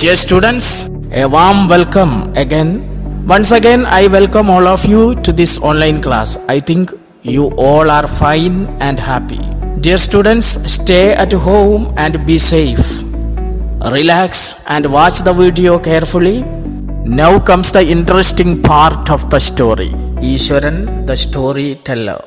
Dear students, a warm welcome again. Once again, I welcome all of you to this online class. I think you all are fine and happy. Dear students, stay at home and be safe. Relax and watch the video carefully. Now comes the interesting part of the story. Ishwaran, the storyteller.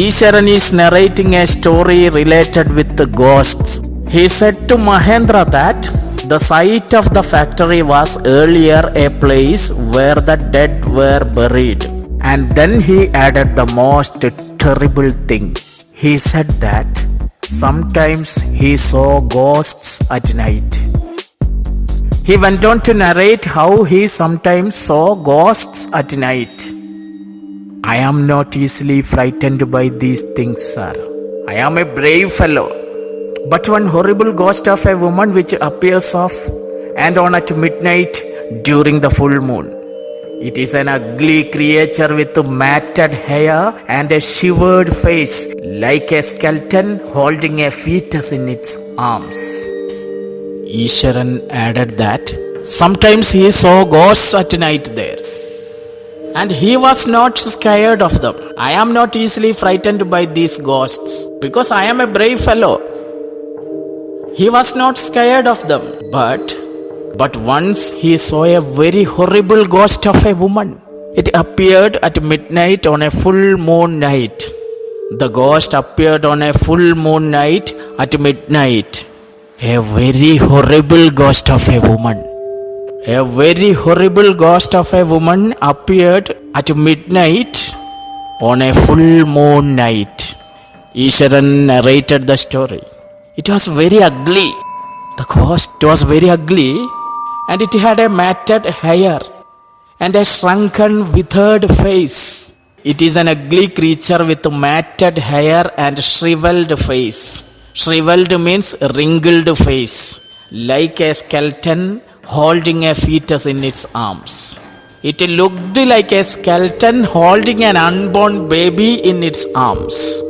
Ishwaran is narrating a story related with the ghosts. He said to Mahendra that the site of the factory was earlier a place where the dead were buried. And then he added the most terrible thing. He said that sometimes he saw ghosts at night. He went on to narrate how he sometimes saw ghosts at night. I am not easily frightened by these things, sir. I am a brave fellow. But one horrible ghost of a woman which appears off and on at midnight during the full moon. It is an ugly creature with matted hair and a shivered face like a skeleton holding a fetus in its arms. Ishwaran added that sometimes he saw ghosts at night there. And he was not scared of them. I am not easily frightened by these ghosts because I am a brave fellow. He was not scared of them, but once he saw a very horrible ghost of a woman. It appeared at midnight on a full moon night. The ghost appeared on a full moon night at midnight. A very horrible ghost of a woman. A very horrible ghost of a woman appeared at midnight on a full moon night. Ishwaran narrated the story. It was very ugly. The ghost was very ugly and it had a matted hair and a shrunken, withered face. It is an ugly creature with matted hair and shriveled face. Shriveled means wrinkled face, like a skeleton holding a fetus in its arms. It looked like a skeleton holding an unborn baby in its arms.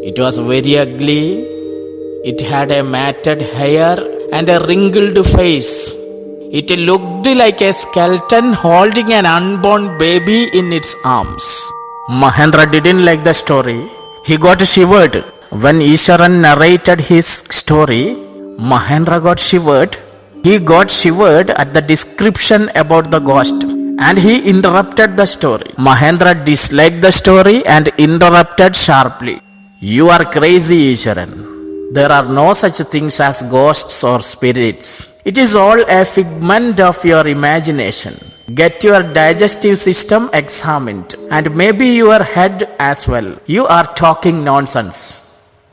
It was very ugly. It had a matted hair and a wrinkled face. It looked like a skeleton holding an unborn baby in its arms. Mahendra didn't like the story. He got shivered. When Ishwaran narrated his story, Mahendra got shivered. He got shivered at the description about the ghost and he interrupted the story. Mahendra disliked the story and interrupted sharply. You are crazy, Ishwaran. There are no such things as ghosts or spirits. It is all a figment of your imagination. Get your digestive system examined and maybe your head as well. You are talking nonsense.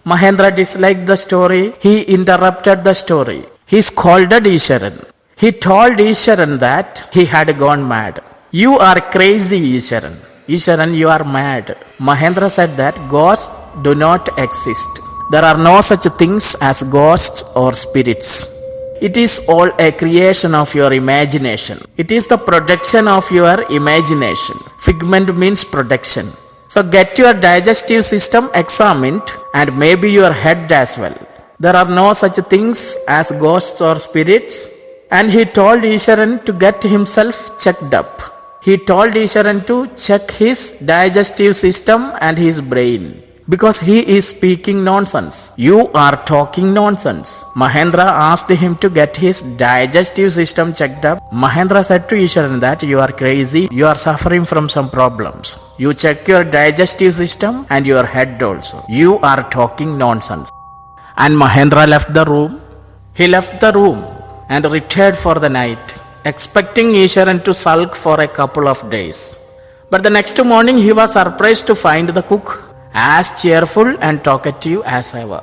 Mahendra disliked the story. He interrupted the story. He scolded Ishwaran. He told Ishwaran that he had gone mad. You are crazy, Ishwaran. Ishwaran, you are mad. Mahendra said that ghosts do not exist. There are no such things as ghosts or spirits. It is all a creation of your imagination. It is the projection of your imagination. Figment means projection. So get your digestive system examined and maybe your head as well. There are no such things as ghosts or spirits. And he told Ishwaran to get himself checked up. He told Ishwaran to check his digestive system and his brain. Because he is speaking nonsense. You are talking nonsense. Mahendra asked him to get his digestive system checked up. Mahendra said to Ishwaran that you are crazy. You are suffering from some problems. You check your digestive system and your head also. You are talking nonsense. And Mahendra left the room. He left the room and retired for the night, expecting Ishwaran to sulk for a couple of days. But the next morning he was surprised to find the cook as cheerful and talkative as ever.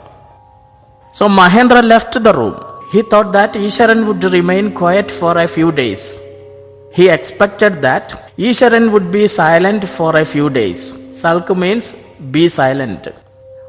So Mahendra left the room. He thought that Ishwaran would remain quiet for a few days. He expected that Ishwaran would be silent for a few days. Sulk means be silent.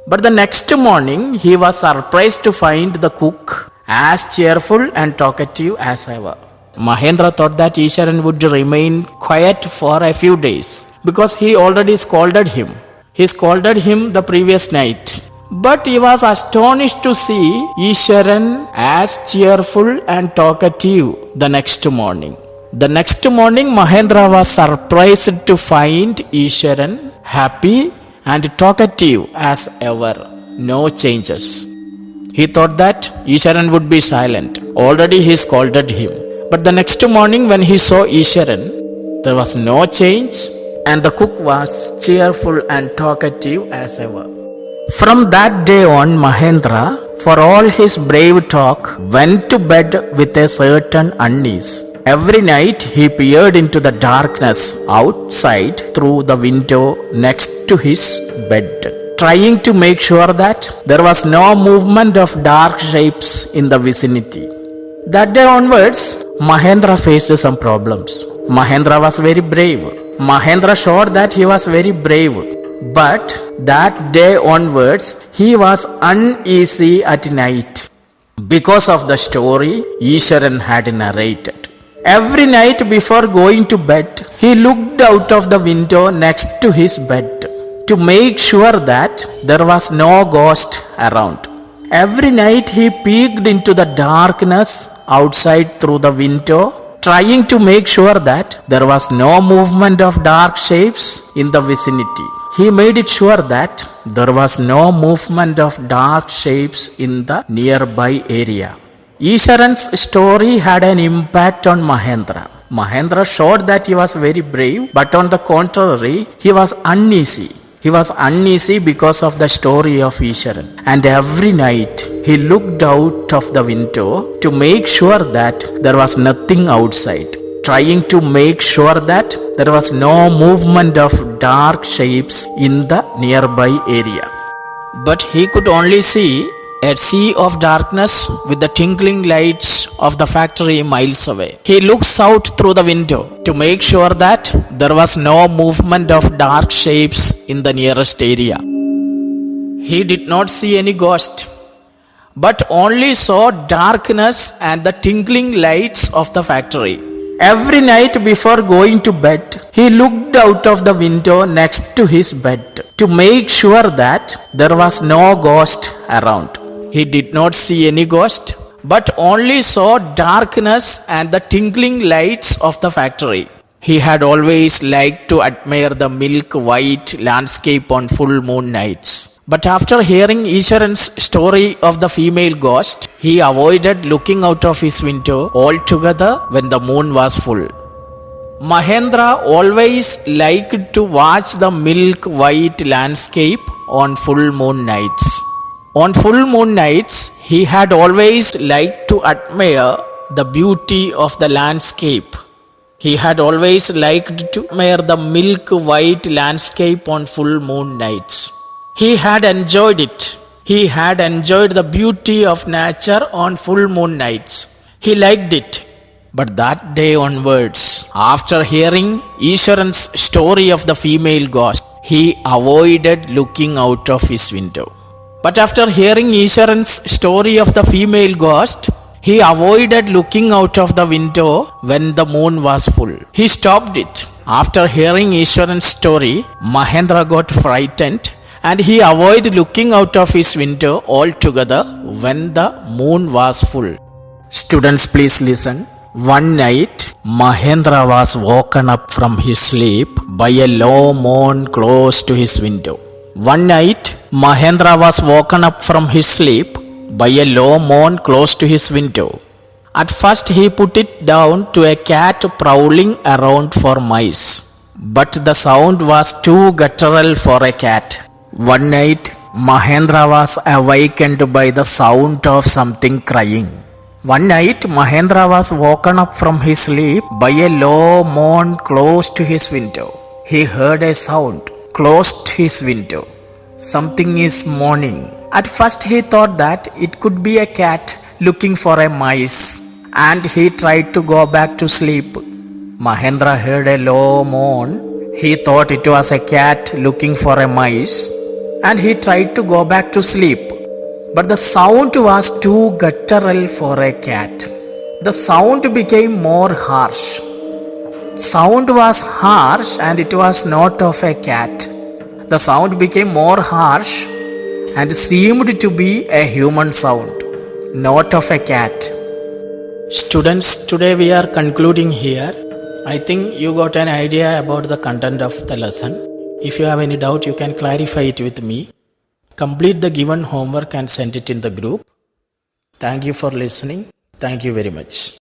But the next morning he was surprised to find the cook as cheerful and talkative as ever. Mahendra thought that Ishwaran would remain quiet for a few days because he already scolded him. He scolded him the previous night. But he was astonished to see Isharan as cheerful and talkative the next morning. The next morning, Mahendra was surprised to find Isharan happy and talkative as ever. No changes. He thought that Isharan would be silent. Already he scolded him. But the next morning when he saw Isharan, there was no change and the cook was cheerful and talkative as ever. From that day on, Mahendra, for all his brave talk, went to bed with a certain unease. Every night he peered into the darkness outside through the window next to his bed, trying to make sure that there was no movement of dark shapes in the vicinity. That day onwards, Mahendra faced some problems. Mahendra was very brave. Mahendra showed that he was very brave. But that day onwards, he was uneasy at night because of the story Isharan had narrated. Every night before going to bed, he looked out of the window next to his bed to make sure that there was no ghost around. Every night he peeked into the darkness outside through the window, trying to make sure that there was no movement of dark shapes in the vicinity. He made it sure that there was no movement of dark shapes in the nearby area. Isharan's story had an impact on Mahendra. Mahendra showed that he was very brave, but on the contrary, he was uneasy. He was uneasy because of the story of Isharan. And every night, he looked out of the window to make sure that there was nothing outside, trying to make sure that there was no movement of dark shapes in the nearby area. But he could only see a sea of darkness with the twinkling lights of the factory miles away. He looks out through the window to make sure that there was no movement of dark shapes in the nearest area. He did not see any ghost, but only saw darkness and the twinkling lights of the factory. Every night before going to bed, he looked out of the window next to his bed to make sure that there was no ghost around. He did not see any ghost, but only saw darkness and the twinkling lights of the factory. He had always liked to admire the milk white landscape on full moon nights. But after hearing Isharan's story of the female ghost, he avoided looking out of his window altogether when the moon was full. Mahendra always liked to watch the milk white landscape on full moon nights. On full moon nights, he had always liked to admire the beauty of the landscape. He had always liked to admire the milk white landscape on full moon nights. He had enjoyed it. He had enjoyed the beauty of nature on full moon nights. He liked it. But that day onwards, after hearing Isharan's story of the female ghost, he avoided looking out of his window. But after hearing Isharan's story of the female ghost, he avoided looking out of the window when the moon was full. He stopped it. After hearing Isharan's story, Mahendra got frightened and he avoided looking out of his window altogether when the moon was full. Students, please listen. One night, Mahendra was woken up from his sleep by a low moan close to his window. One night, Mahendra was woken up from his sleep by a low moan close to his window. At first, he put it down to a cat prowling around for mice, but the sound was too guttural for a cat. One night, Mahendra was awakened by the sound of something crying. One night, Mahendra was woken up from his sleep by a low moan close to his window. He heard a sound close to his window. Something is moaning. At first, he thought that it could be a cat looking for a mice, and he tried to go back to sleep. Mahendra heard a low moan. He thought it was a cat looking for a mice, and he tried to go back to sleep. But the sound was too guttural for a cat. The sound became more harsh. Sound was harsh and it was not of a cat. The sound became more harsh and seemed to be a human sound, not of a cat. Students, today we are concluding here. I think you got an idea about the content of the lesson. If you have any doubt, you can clarify it with me. Complete the given homework and send it in the group. Thank you for listening. Thank you very much.